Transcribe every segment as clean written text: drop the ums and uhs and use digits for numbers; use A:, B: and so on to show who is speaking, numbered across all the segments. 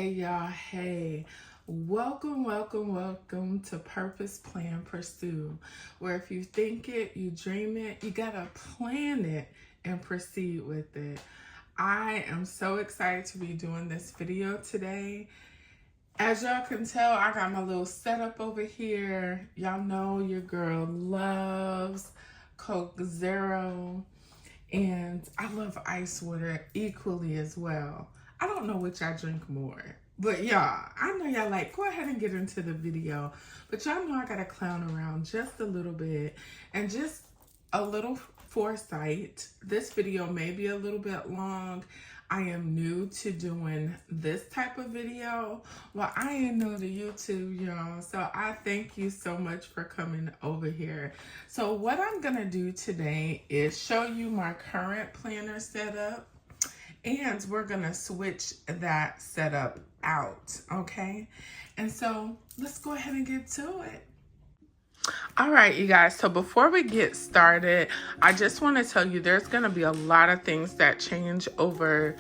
A: y'all. Hey, welcome to Purpose Plan Pursue, where if you think it, you dream it, you gotta plan it and proceed with it. I am so excited to be doing this video today. As y'all can tell, I got my little setup over here. Y'all know your girl loves Coke Zero, and I love ice water equally as well. I don't know which I drink more, but y'all, I know y'all like, go ahead and get into the video, but y'all know I gotta clown around just a little bit and just a little foresight. This video may be a little bit long. I am new to doing this type of video. Well, I ain't new to YouTube, y'all. So I thank you so much for coming over here. So what I'm gonna do today is show you my current planner setup, and we're gonna switch that setup out, okay? And so let's go ahead and get to it. All right, you guys, so before we get started, I just want to tell you there's going to be a lot of things that change over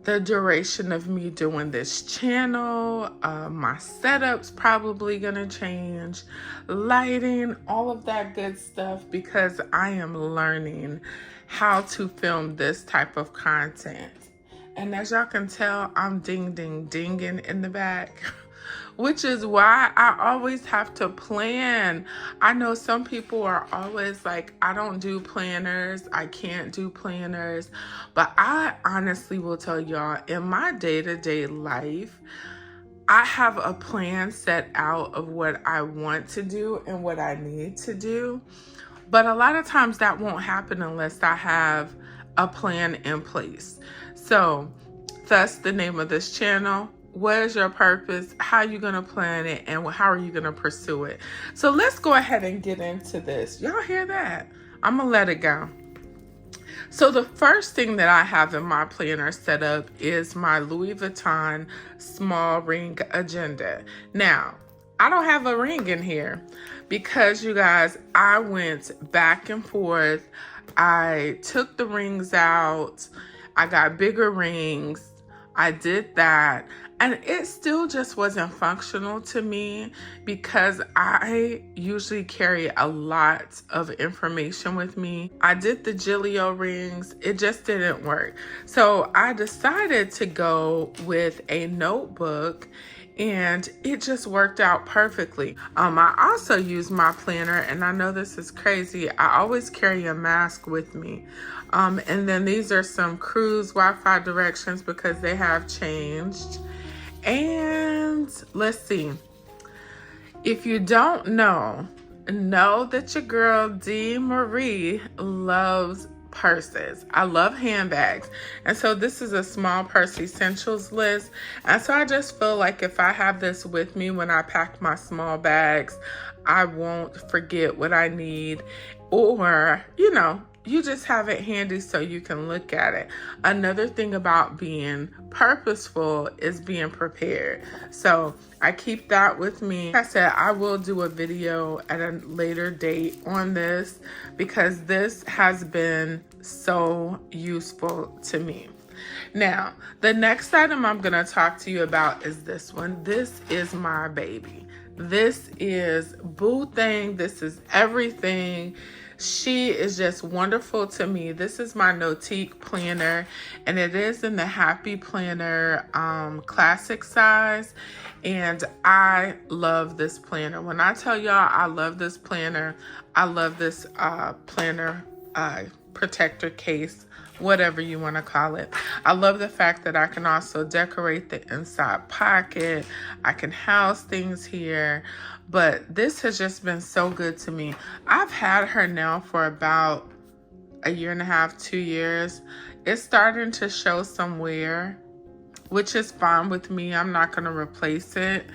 A: the duration of me doing this channel. My setup's probably going to change, lighting, all of that good stuff, because I am learning how to film this type of content. And as y'all can tell, I'm dinging in the back. Which is why I always have to plan. I know some people are always like, I don't do planners, I can't do planners. But I honestly will tell y'all, in my day-to-day life, I have a plan set out of what I want to do and what I need to do. But a lot of times that won't happen unless I have a plan in place. So, thus the name of this channel. What is your purpose? How are you going to plan it? And how are you going to pursue it? So let's go ahead and get into this. Y'all hear that? I'm going to let it go. So the first thing that I have in my planner set up is my Louis Vuitton small ring agenda. Now, I don't have a ring in here because, you guys, I went back and forth. I took the rings out. I got bigger rings. I did that, and it still just wasn't functional to me because I usually carry a lot of information with me. I did the Gilio rings. It just didn't work. So I decided to go with a notebook, and it just worked out perfectly. I also use my planner, and I know this is crazy. I always carry a mask with me. And then these are some cruise Wi-Fi directions because they have changed. And let's see. If you don't know that your girl D. Marie loves purses. I love handbags. And so this is a small purse essentials list. And so I just feel like if I have this with me when I pack my small bags, I won't forget what I need, or, you just have it handy so you can look at it. Another thing about being purposeful is being prepared. So I keep that with me. Like I said, I will do a video at a later date on this because this has been so useful to me. Now, the next item I'm going to talk to you about is this one. This is my baby. This is boo thing. This is everything. She is just wonderful to me. This is my Notique planner, and it is in the Happy Planner classic size. And I love this planner. When I tell y'all I love this planner, I love this planner protector case, whatever you want to call it. I love the fact that I can also decorate the inside pocket. I can house things here. But this has just been so good to me. I've had her now for about a year and a half, 2 years. It's starting to show some wear, which is fine with me. I'm not going to replace it.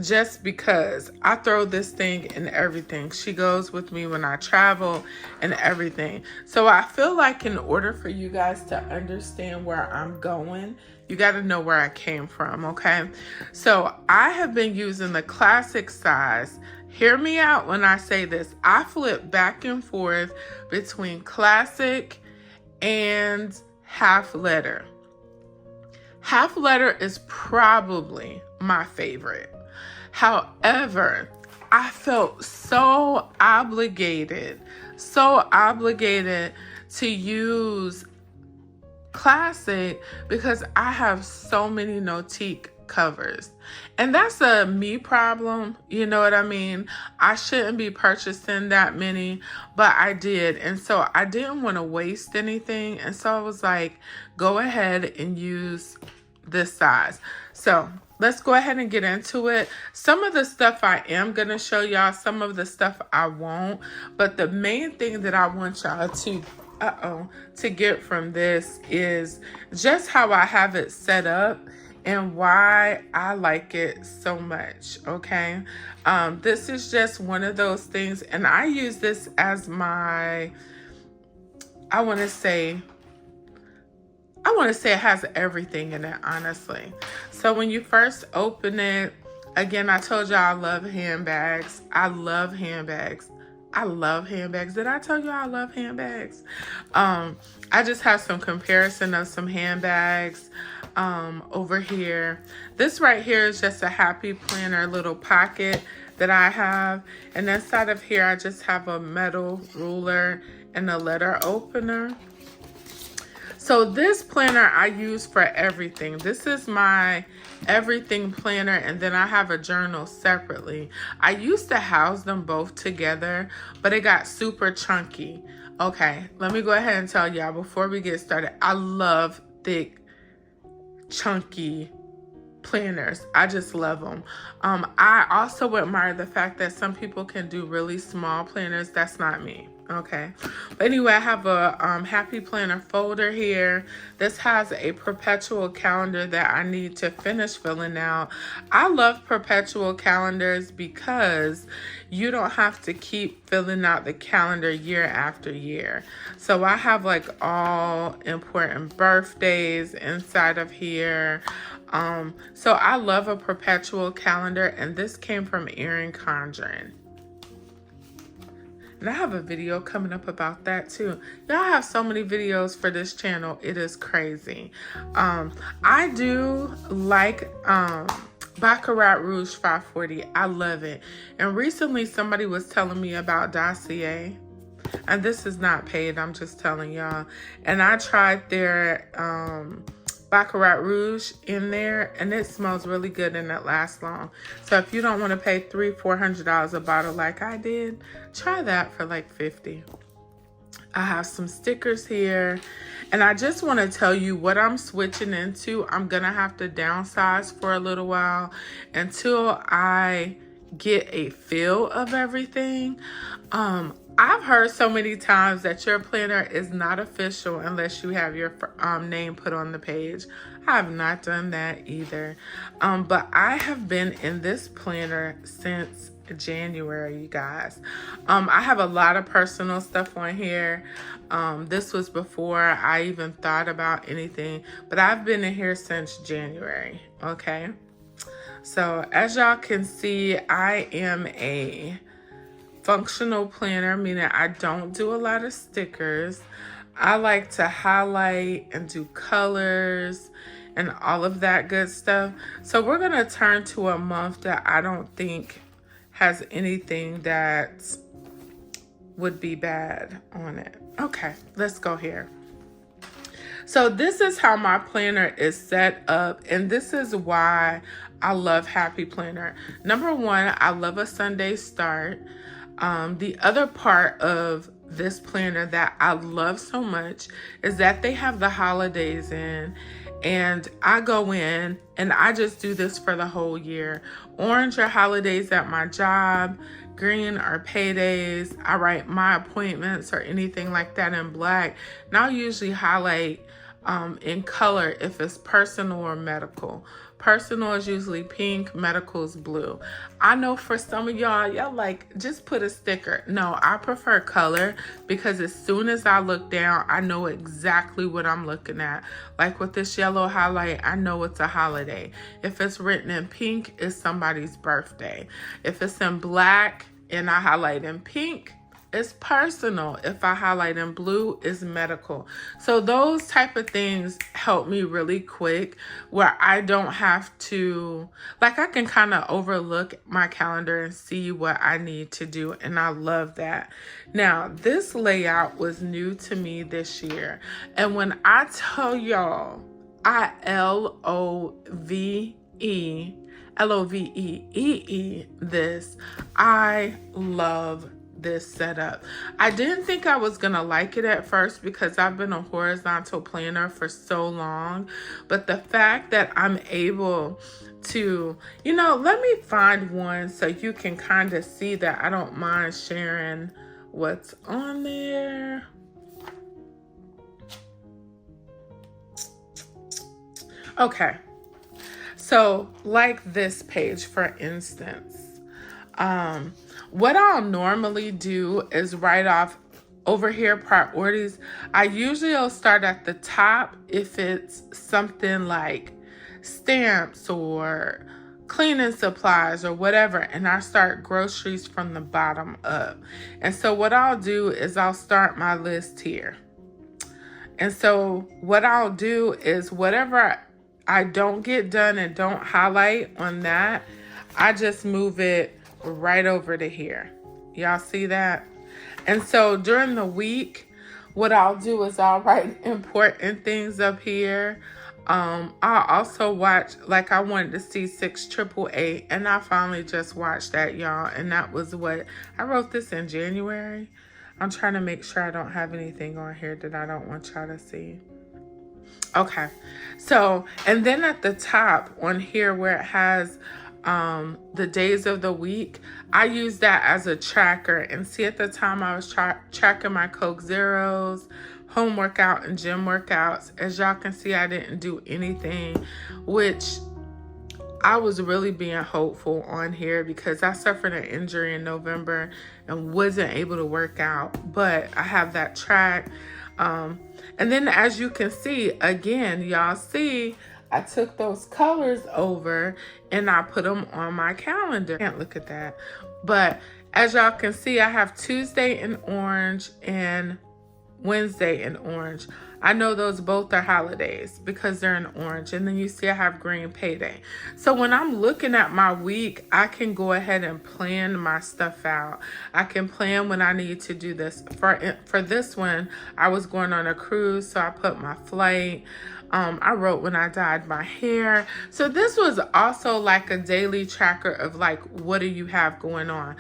A: Just because I throw this thing in everything. She goes with me when I travel and everything. So I feel like in order for you guys to understand where I'm going, you got to know where I came from, okay? So I have been using the classic size. Hear me out when I say this. I flip back and forth between classic and half letter. Half letter is probably my favorite. However, I felt so obligated to use classic because I have so many Nautique covers, and that's a me problem, you know what I mean? I shouldn't be purchasing that many, but I did, and so I didn't want to waste anything, and so I was like, go ahead and use this size. So let's go ahead and get into it. Some of the stuff I am going to show y'all, some of the stuff I won't, but the main thing that I want y'all to get from this is just how I have it set up and why I like it so much, okay? This is just one of those things, and I use this as my, I want to say it has everything in it, honestly. So when you first open it, again, I told y'all I love handbags. I love handbags. Did I tell you I love handbags? I just have some comparison of some handbags over here. This right here is just a happy planner little pocket that I have. And inside of here, I just have a metal ruler and a letter opener. So this planner I use for everything. This is my everything planner, and then I have a journal separately. I used to house them both together, but it got super chunky. Okay, let me go ahead and tell y'all before we get started, I love thick, chunky planners. I just love them. I also admire the fact that some people can do really small planners. That's not me. Okay, but anyway, I have a happy planner folder here. This has a perpetual calendar that I need to finish filling out. I love perpetual calendars because you don't have to keep filling out the calendar year after year. So I have like all important birthdays inside of here. So I love a perpetual calendar, and this came from Erin Condren. And I have a video coming up about that too. Y'all have so many videos for this channel. It is crazy. I do like Baccarat Rouge 540. I love it. And recently somebody was telling me about Dossier. And this is not paid. I'm just telling y'all. And I tried their Baccarat Rouge in there, and it smells really good and it lasts long. So if you don't want to pay $300-400 a bottle like I did, try that for like $50. I have some stickers here, and I just want to tell you what I'm switching into. I'm gonna have to downsize for a little while until I get a feel of everything. I've heard so many times that your planner is not official unless you have your name put on the page. I have not done that either. But I have been in this planner since January, you guys. I have a lot of personal stuff on here. This was before I even thought about anything, but I've been in here since January, okay? So as y'all can see, I am a functional planner, meaning I don't do a lot of stickers. I like to highlight and do colors and all of that good stuff. So we're gonna turn to a month that I don't think has anything that would be bad on it. Okay, let's go here. So this is how my planner is set up, and this is why I love Happy Planner. Number one, I love a Sunday start. The other part of this planner that I love so much is that they have the holidays in, and I go in and I just do this for the whole year. Orange are holidays at my job, green are paydays. I write my appointments or anything like that in black, and I'll usually highlight in color if it's personal or medical. Personal is usually pink, medical is blue. I know for some of y'all like, just put a sticker. No, I prefer color because as soon as I look down, I know exactly what I'm looking at. Like with this yellow highlight, I know it's a holiday. If it's written in pink, it's somebody's birthday. If it's in black and I highlight in pink, is personal. If I highlight in blue, is medical. So those type of things help me really quick, where I don't have to, like, I can kind of overlook my calendar and see what I need to do. And I love that. Now, this layout was new to me this year. And when I tell y'all, I L-O-V-E this, I love this setup. I didn't think I was gonna like it at first because I've been a horizontal planner for so long, but the fact that I'm able to, let me find one so you can kind of see that I don't mind sharing what's on there. Okay, so like this page, for instance, what I'll normally do is write off over here priorities. I usually will start at the top if it's something like stamps or cleaning supplies or whatever, and I start groceries from the bottom up. And so what I'll do is I'll start my list here. And so what I'll do is whatever I don't get done and don't highlight on that, I just move it right over to here. Y'all see that? And so during the week, what I'll do is I'll write important things up here. I'll also watch, like I wanted to see 688, and I finally just watched that, y'all. And that was what, I wrote this in January. I'm trying to make sure I don't have anything on here that I don't want y'all to see. Okay, so, and then at the top on here where it has the days of the week, I use that as a tracker. And see, at the time I was tracking my Coke Zeros, home workout, and gym workouts. As y'all can see, I didn't do anything, which I was really being hopeful on here because I suffered an injury in November and wasn't able to work out, but I have that track. And then as you can see, again, y'all see, I took those colors over and I put them on my calendar. Can't look at that. But as y'all can see, I have Tuesday in orange and Wednesday in orange. I know those both are holidays because they're in orange. And then you see I have green payday. So when I'm looking at my week, I can go ahead and plan my stuff out. I can plan when I need to do this. For this one, I was going on a cruise, so I put my flight. I wrote when I dyed my hair. So this was also like a daily tracker of like, what do you have going on?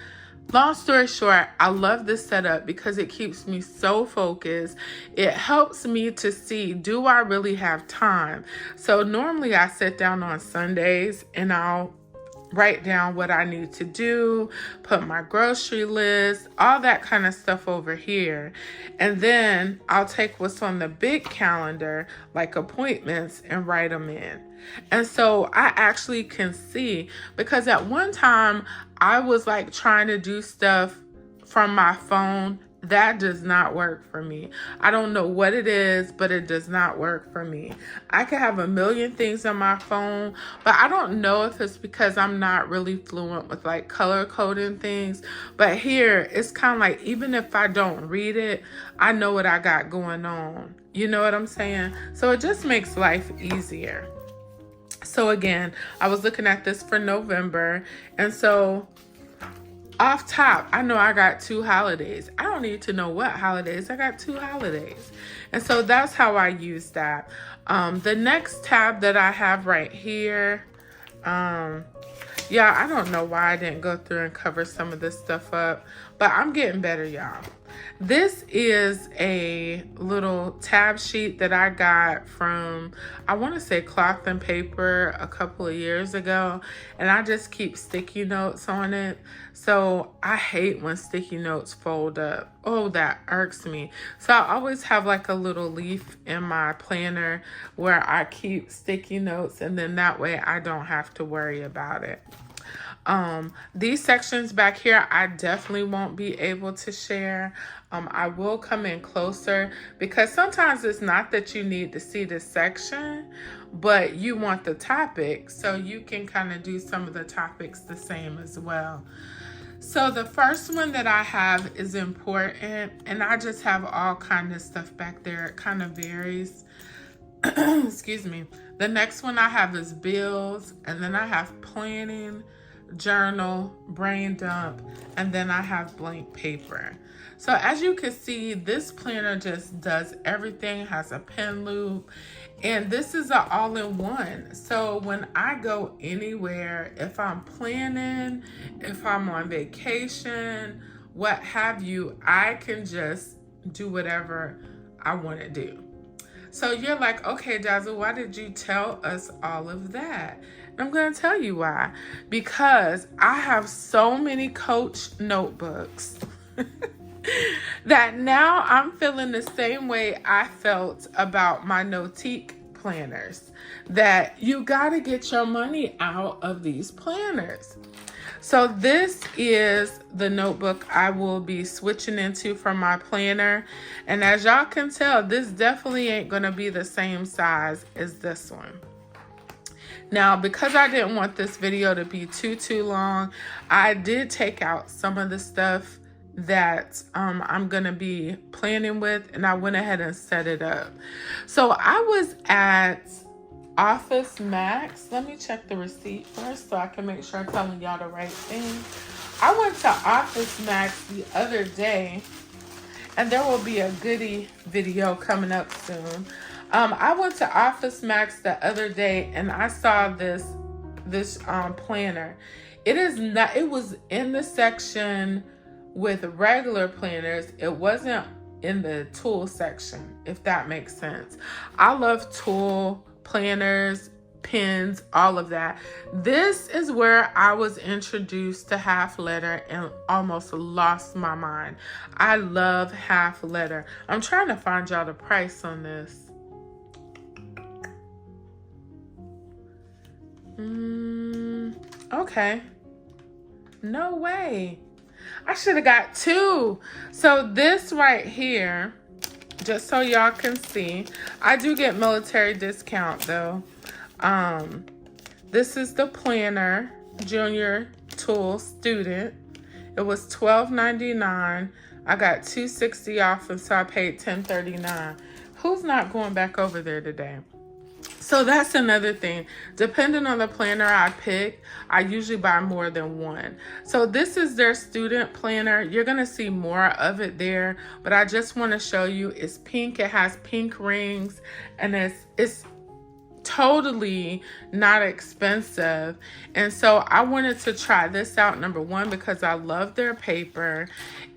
A: Long story short, I love this setup because it keeps me so focused. It helps me to see, do I really have time? So normally I sit down on Sundays and I'll write down what I need to do, put my grocery list, all that kind of stuff over here. And then I'll take what's on the big calendar, like appointments, and write them in. And so I actually can see, because at one time I was like trying to do stuff from my phone. That does not work for me. I don't know what it is, but it does not work for me. I can have a million things on my phone, but I don't know if it's because I'm not really fluent with like color coding things. But here, it's kind of like, even if I don't read it, I know what I got going on. You know what I'm saying? So it just makes life easier. So again, I was looking at this for November, and so off top, I know I got 2 holidays. I don't need to know what holidays. I got 2 holidays. And so that's how I use that. The next tab that I have right here, yeah, I don't know why I didn't go through and cover some of this stuff up, but I'm getting better, y'all. This is a little tab sheet that I got from, I want to say Cloth and Paper a couple of years ago, and I just keep sticky notes on it. So I hate when sticky notes fold up. Oh, that irks me. So I always have like a little leaf in my planner where I keep sticky notes, and then that way I don't have to worry about it. These sections back here, I definitely won't be able to share. I will come in closer because sometimes it's not that you need to see this section, but you want the topic, so you can kind of do some of the topics the same as well. So the first one that I have is important, and I just have all kind of stuff back there. It kind of varies. Excuse me. The next one I have is bills, and then I have planning, journal, brain dump, and then I have blank paper. So as you can see, this planner just does everything, has a pen loop, and this is an all-in-one. So when I go anywhere, if I'm planning, if I'm on vacation, what have you, I can just do whatever I want to do. So you're like, okay, Dazzle, why did you tell us all of that? And I'm going to tell you why. Because I have so many Coach notebooks that now I'm feeling the same way I felt about my Notique planners. That you got to get your money out of these planners. So this is the notebook I will be switching into from my planner. And as y'all can tell, this definitely ain't going to be the same size as this one. Now, because I didn't want this video to be too long, I did take out some of the stuff that I'm going to be planning with, and I went ahead and set it up. So I was at Office Max. Let me check the receipt first so I can make sure I'm telling y'all the right thing. I went to Office Max the other day, and there will be a goodie video coming up soon. I went to Office Max the other day, and I saw this planner. It was in the section with regular planners. It wasn't in the tool section, if that makes sense. I love tool planners, pens, all of that. This is where I was introduced to half letter and almost lost my mind. I love half letter. I'm trying to find y'all the price on this. Okay. No way. I should have got two. So this right here, just so y'all can see, I do get military discount though. This is the planner, junior tool student. It was $12.99. I got $2.60 off, and so I paid $10.39. Who's not going back over there today? So that's another thing. Depending on the planner I pick, I usually buy more than one. So this is their student planner. You're going to see more of it there, but I just want to show you it's pink. It has pink rings, and it's totally not expensive. And so I wanted to try this out, number one, because I love their paper,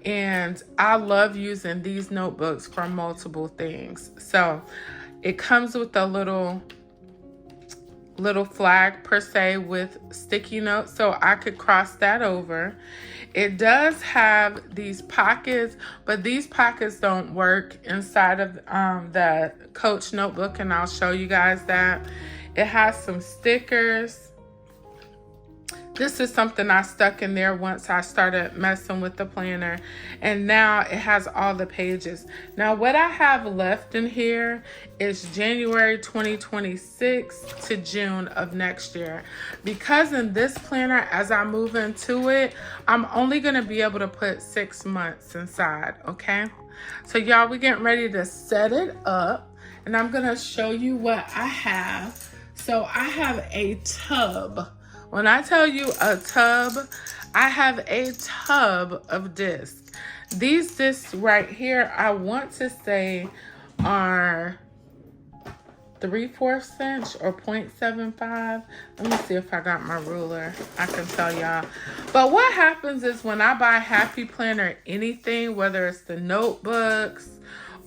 A: and I love using these notebooks for multiple things. So it comes with a little flag per se with sticky notes, so I could cross that over. It does have these pockets, but these pockets don't work inside of the Coach notebook, and I'll show you guys that. It has some stickers. This is something I stuck in there once I started messing with the planner, and now it has all the pages. Now what I have left in here is January 2026 to June of next year. Because in this planner, as I move into it, I'm only going to be able to put 6 months inside, okay? So y'all, we're getting ready to set it up, and I'm going to show you what I have. So I have a tub. When I tell you a tub, I have a tub of discs. These discs right here, I want to say are 3/4 inch or 0.75. Let me see if I got my ruler. I can tell y'all. But what happens is when I buy Happy Planner anything, whether it's the notebooks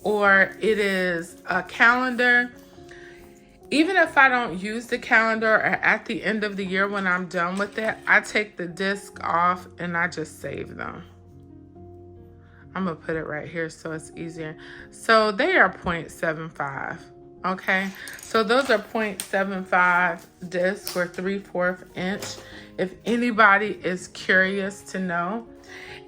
A: or it is a calendar, even if I don't use the calendar, or at the end of the year when I'm done with it, I take the disc off and I just save them. I'm going to put it right here so it's easier. So they are 0.75. Okay, so those are 0.75 discs or 3/4 inch, if anybody is curious to know.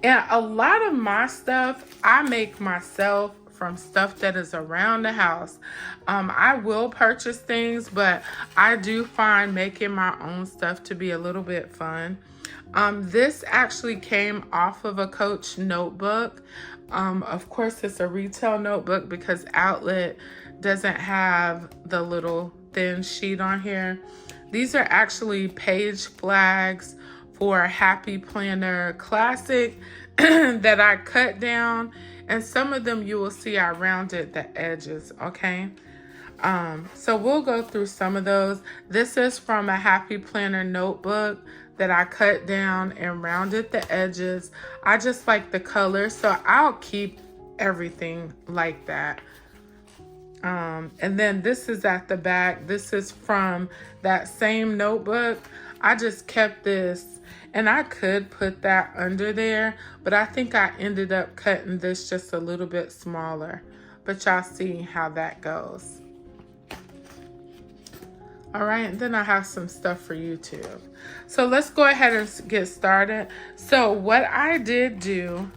A: And a lot of my stuff I make myself from stuff that is around the house. I will purchase things, but I do find making my own stuff to be a little bit fun. This actually came off of a Coach notebook. Of course, it's a retail notebook because Outlet doesn't have the little thin sheet on here. These are actually page flags for a Happy Planner Classic that I cut down. And some of them you will see I rounded the edges, okay? So we'll go through some of those. This is from a Happy Planner notebook that I cut down and rounded the edges. I just like the color, so I'll keep everything like that. And then this is at the back. This is from that same notebook. I just kept this, and I could put that under there, but I think I ended up cutting this just a little bit smaller. But y'all see how that goes. All right, and then I have some stuff for YouTube. So let's go ahead and get started. So what I did do,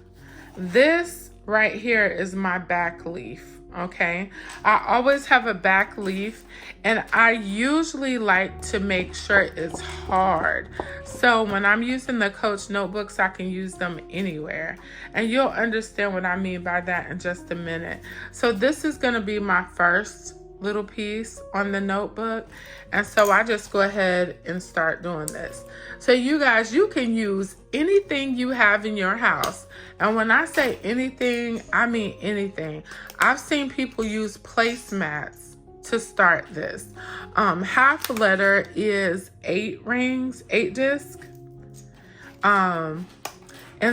A: this right here is my back leaf, okay? I always have a back leaf, and I usually like to make sure it's hard. So when I'm using the Coach notebooks, I can use them anywhere. And you'll understand what I mean by that in just a minute. So this is gonna be my first little piece on the notebook, and so I just go ahead and start doing this. So you guys, you can use anything you have in your house, and when I say anything, I mean anything. I've seen people use placemats to start this. Half letter is 8 rings, 8 discs, and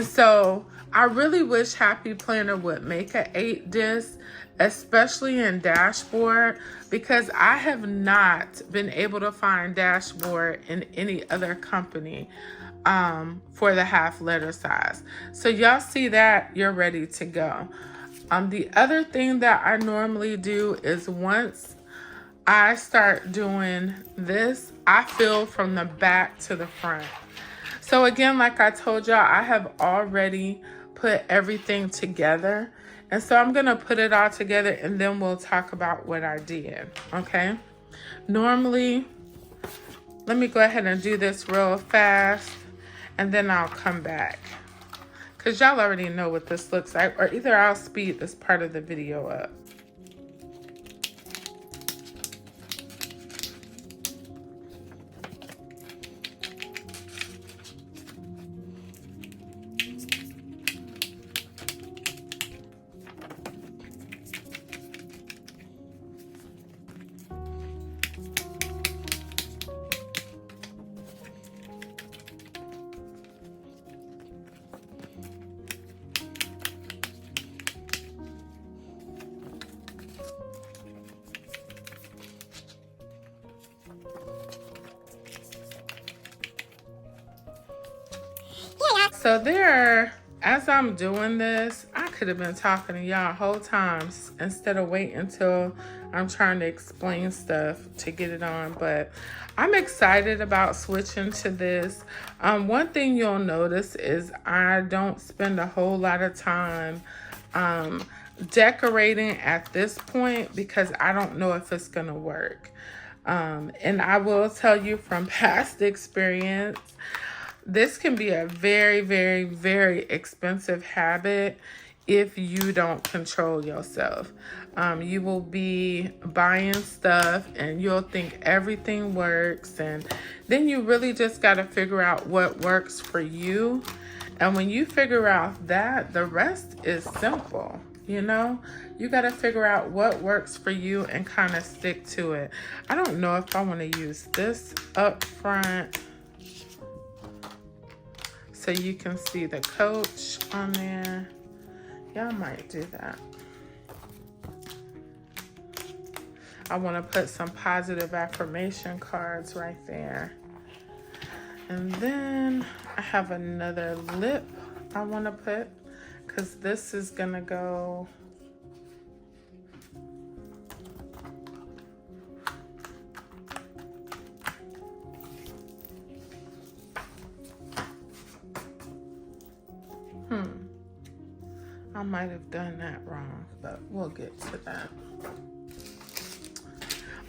A: so I really wish Happy Planner would make an 8 disc, especially in dashboard, because I have not been able to find dashboard in any other company for the half letter size. So y'all see that, you're ready to go. The other thing that I normally do is once I start doing this, I fill from the back to the front. So again, like I told y'all, I have already put everything together. And so I'm gonna put it all together, and then we'll talk about what I did, okay? Normally, let me go ahead and do this real fast, and then I'll come back. Because y'all already know what this looks like, or either I'll speed this part of the video up. So there, as I'm doing this, I could have been talking to y'all whole time instead of waiting until I'm trying to explain stuff to get it on. But I'm excited about switching to this. One thing you'll notice is I don't spend a whole lot of time decorating at this point because I don't know if it's gonna work. And I will tell you from past experience, this can be a very, very, very expensive habit if you don't control yourself. You will be buying stuff and you'll think everything works, and then you really just got to figure out what works for you. And when you figure out that, the rest is simple. You know, you got to figure out what works for you and kind of stick to it. I don't know if I want to use this up front, so you can see the Coach on there. Y'all might do that. I want to put some positive affirmation cards right there. And then I have another lip I want to put, because this is going to go I might have done that wrong, but we'll get to that.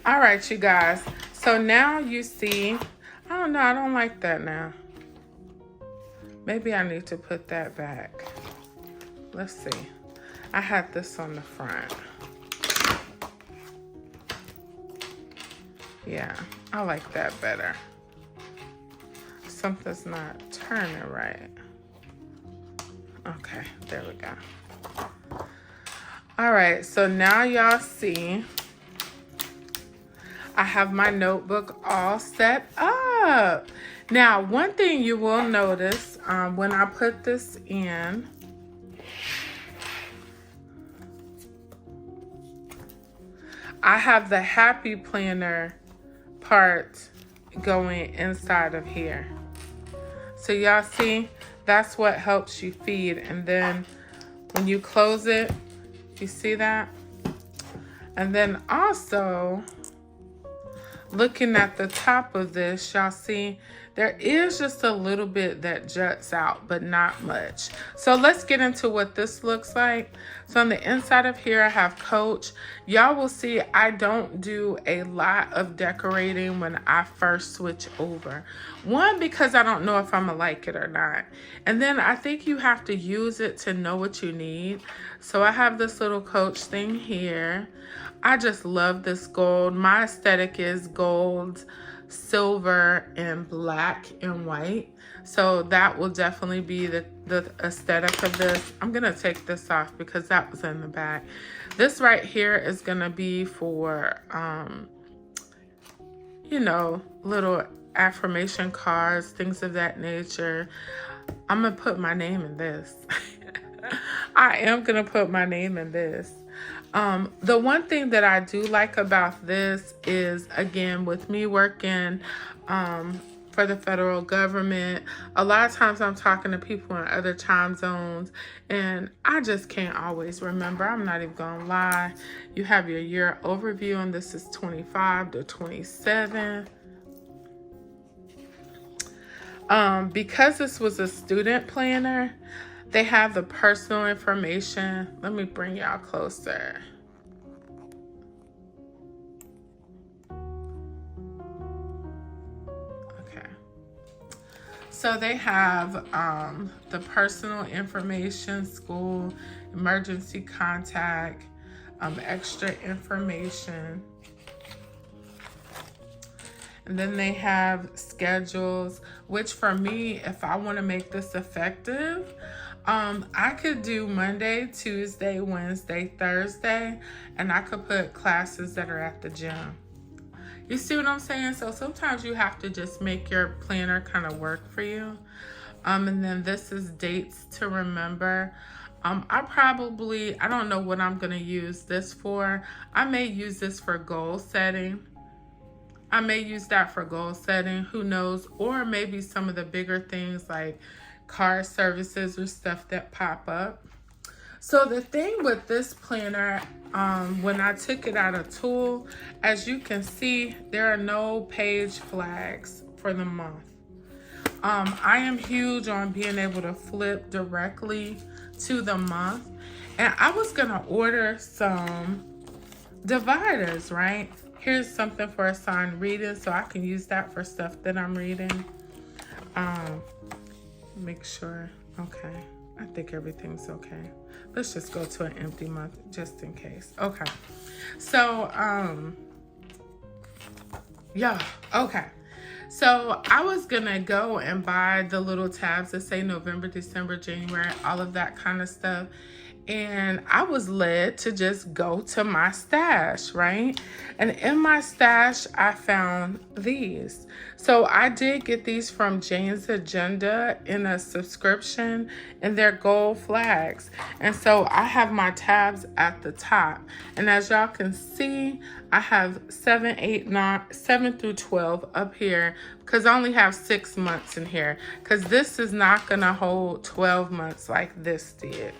A: All right, you guys. So now you see, I don't know, I don't like that now. Maybe I need to put that back. Let's see. I had this on the front. Yeah, I like that better. Something's not turning right. Okay, there we go. All right, so now y'all see I have my notebook all set up. Now, one thing you will notice when I put this in, I have the happy planner part going inside of here. So y'all see, that's what helps you feed. And then when you close it, you see that? And then also, looking at the top of this, y'all see there is just a little bit that juts out, but not much. So let's get into what this looks like. So on the inside of here, I have Coach. Y'all will see I don't do a lot of decorating when I first switch over. One, because I don't know if I'm gonna like it or not. And then I think you have to use it to know what you need. So I have this little Coach thing here. I just love this gold. My aesthetic is gold, silver, and black and white. So that will definitely be the aesthetic of this. I'm going to take this off because that was in the back. This right here is going to be for, you know, little affirmation cards, things of that nature. I'm going to put my name in this. I am going to put my name in this. The one thing that I do like about this is, again, with me working for the federal government, a lot of times I'm talking to people in other time zones and I just can't always remember. I'm not even gonna lie. You have your year overview and this is 25 to 27. Because this was a student planner, they have the personal information. Let me bring y'all closer. Okay. So they have the personal information, school, emergency contact, extra information. And then they have schedules, which for me, if I want to make this effective, I could do Monday, Tuesday, Wednesday, Thursday, and I could put classes that are at the gym. You see what I'm saying? So sometimes you have to just make your planner kind of work for you. And then this is dates to remember. I don't know what I'm going to use this for. I may use this for goal setting. I may use that for goal setting, who knows? Or maybe some of the bigger things like car services or stuff that pop up. So the thing with this planner, when I took it out of Tool, as you can see, there are no page flags for the month. I am huge on being able to flip directly to the month. And I was gonna order some dividers, right? Here's something for assigned reading, so I can use that for stuff that I'm reading. Make sure, okay. I think everything's okay. Let's just go to an empty month just in case. Okay. So, yeah, okay. So I was gonna go and buy the little tabs that say November, December, January, all of that kind of stuff. And I was led to just go to my stash, right? And in my stash, I found these. So I did get these from Jane's Agenda in a subscription, and they're gold flags. And so I have my tabs at the top. And as y'all can see, I have 7, 8, 9, 7 through 12 up here because I only have 6 months in here because this is not gonna hold 12 months like this did.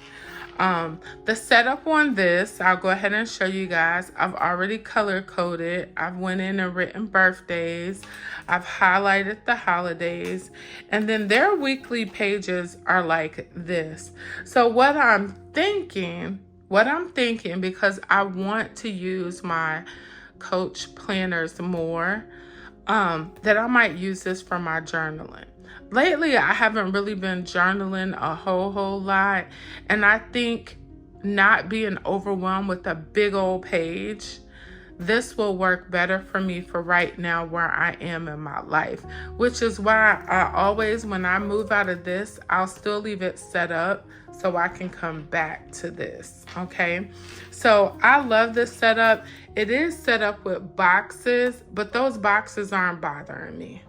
A: The setup on this, I'll go ahead and show you guys. I've already color coded. I've went in and written birthdays. I've highlighted the holidays. And then their weekly pages are like this. So what I'm thinking, because I want to use my Coach planners more, that I might use this for my journaling. lately I haven't really been journaling a whole lot. And I think not being overwhelmed with a big old page, this will work better for me for right now where I am in my life, which is why I always, when I move out of this, I'll still leave it set up so I can come back to this, okay? So I love this setup. It is set up with boxes, but those boxes aren't bothering me.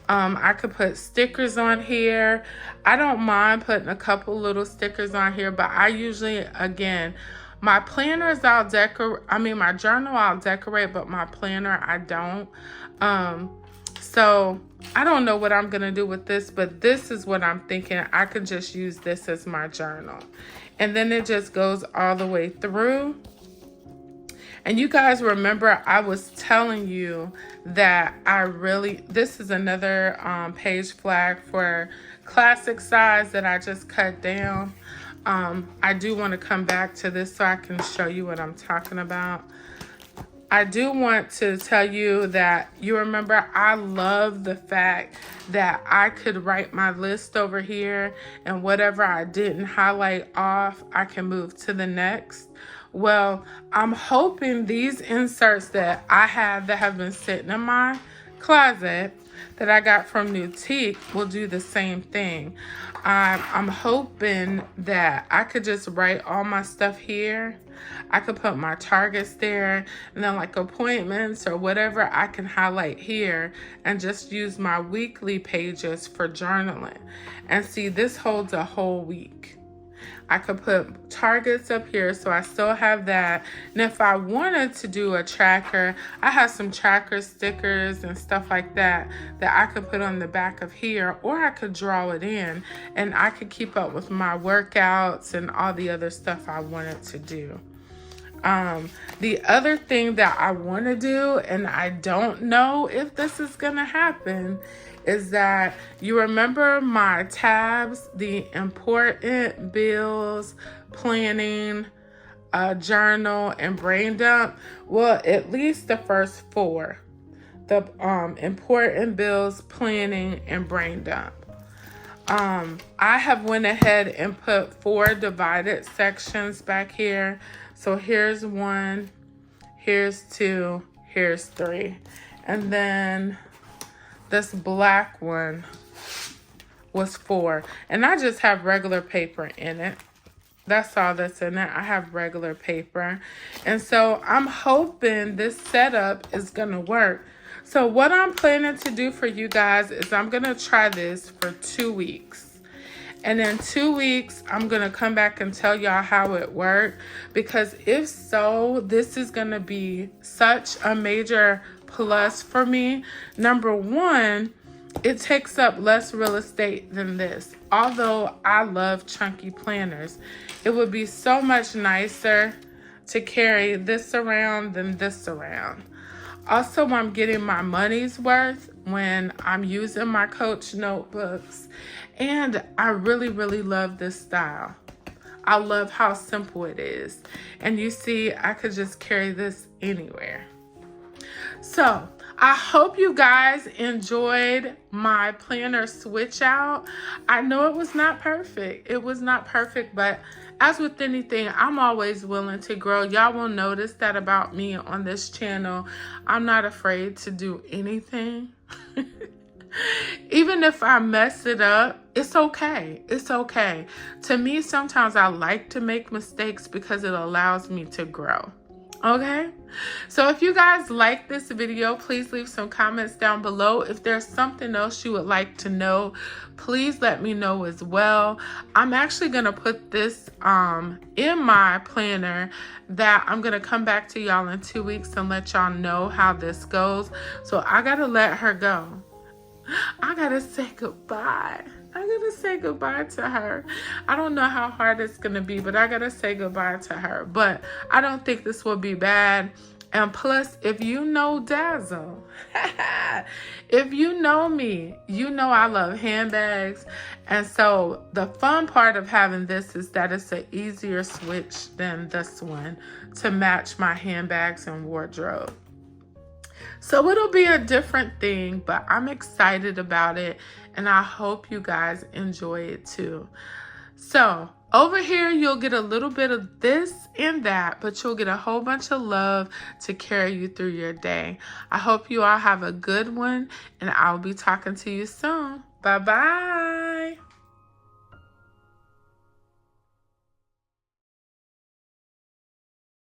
A: I could put stickers on here. I don't mind putting a couple little stickers on here, but I usually, again, my planners I'll decorate, my journal I'll decorate, but my planner I don't. So I don't know what I'm gonna do with this, but this is what I'm thinking. I could just use this as my journal. And then it just goes all the way through. And you guys remember I was telling you that this is another page flag for classic size that I just cut down. I do want to come back to this so I can show you what I'm talking about. I do want to tell you that you remember I love the fact that I could write my list over here, and whatever I didn't highlight off, I can move to the next. Well, I'm hoping these inserts that I have that have been sitting in my closet that I got from Newtique will do the same thing. I'm hoping that I could just write all my stuff here. I could put my targets there, and then like appointments or whatever I can highlight here and just use my weekly pages for journaling. And see, this holds a whole week. I could put targets up here, so I still have that. And if I wanted to do a tracker, I have some tracker stickers and stuff like that that I could put on the back of here, or I could draw it in and I could keep up with my workouts and all the other stuff I wanted to do. The other thing that I want to do, and I don't know if this is going to happen, is that you remember my tabs, the important bills, planning, journal, and brain dump? Well, at least the first four, the important bills, planning, and brain dump. I have went ahead and put 4 divided sections back here. So here's 1, here's 2, here's 3. And then this black one was 4. And I just have regular paper in it. That's all that's in it. I have regular paper. And so I'm hoping this setup is going to work. So what I'm planning to do for you guys is I'm going to try this for 2 weeks. And in 2 weeks, I'm going to come back and tell y'all how it worked. Because if so, this is going to be such a major plus for me. Number one, it takes up less real estate than this. Although I love chunky planners, it would be so much nicer to carry this around than this around. Also, I'm getting my money's worth when I'm using my Coach notebooks. And I really, really love this style. I love how simple it is. And you see, I could just carry this anywhere. So I hope you guys enjoyed my planner switch out. I know it was not perfect. It was not perfect, but as with anything, I'm always willing to grow. Y'all will notice that about me on this channel. I'm not afraid to do anything. Even if I mess it up, it's okay. It's okay. To me, sometimes I like to make mistakes because it allows me to grow. Okay? So if you guys like this video, please leave some comments down below. If there's something else you would like to know, please let me know as well. I'm actually going to put this in my planner that I'm going to come back to y'all in 2 weeks and let y'all know how this goes. So I got to let her go. I gotta say goodbye. I gotta say goodbye to her. I don't know how hard it's gonna be, but I gotta say goodbye to her. But I don't think this will be bad. And plus, if you know Dazzle, if you know me, you know I love handbags. And so the fun part of having this is that it's an easier switch than this one to match my handbags and wardrobe. So it'll be a different thing, but I'm excited about it. and I hope you guys enjoy it too. So over here, you'll get a little bit of this and that, but you'll get a whole bunch of love to carry you through your day. I hope you all have a good one, and I'll be talking to you soon. Bye-bye.